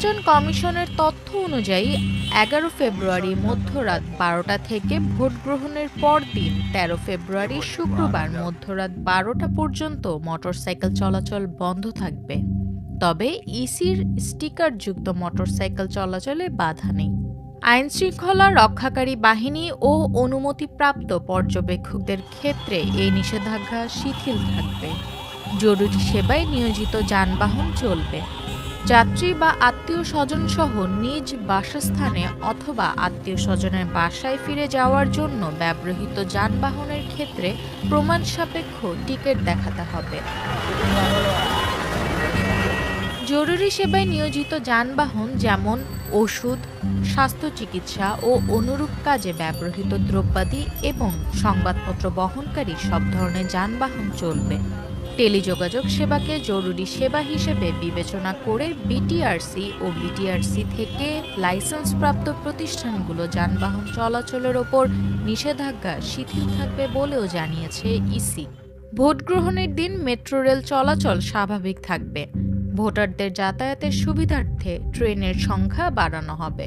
নির্বাচন কমিশনের তথ্য অনুযায়ী 11 ফেব্রুয়ারি মধ্যরাত 12টা থেকে ভোট গ্রহণের পরদিন 13 ফেব্রুয়ারি শুক্রবার মধ্যরাত 12টা পর্যন্ত মোটরসাইকেল চলাচল বন্ধ থাকবে। তবে ইসির স্টিকারযুক্ত মোটরসাইকেল চলাচলে বাধা নেই। আইনশৃঙ্খলা রক্ষাকারী বাহিনী ও অনুমতিপ্রাপ্ত পর্যবেক্ষকদের ক্ষেত্রে এই নিষেধাজ্ঞা শিথিল থাকবে। জরুরি সেবায় নিয়োজিত যানবাহন চলবে। যাত্রী বা আত্মীয় স্বজন সহ নিজ বাসস্থানে অথবা আত্মীয় স্বজনের বাসায় ফিরে যাওয়ার জন্য ব্যবহৃত যানবাহনের ক্ষেত্রে প্রমাণ সাপেক্ষ টিকিট দেখাতে হবে। জরুরি সেবায় নিয়োজিত যানবাহন যেমন ওষুধ, স্বাস্থ্য চিকিৎসা ও অনুরূপ কাজে ব্যবহৃত দ্রব্যাদি এবং সংবাদপত্র বহনকারী সব ধরনের যানবাহন চলবে। টেলিযোগাযোগ সেবাকে জরুরি সেবা হিসেবে বিবেচনা করে বিটিআরসি ও বিটিআরসি থেকে লাইসেন্সপ্রাপ্ত প্রতিষ্ঠানগুলো যানবাহন চলাচলের ওপর নিষেধাজ্ঞা শিথিল থাকবে বলেও জানিয়েছে ইসি। ভোট গ্রহণের দিন মেট্রো রেল চলাচল স্বাভাবিক থাকবে। ভোটারদের যাতায়াতের সুবিধার্থে ট্রেনের সংখ্যা বাড়ানো হবে।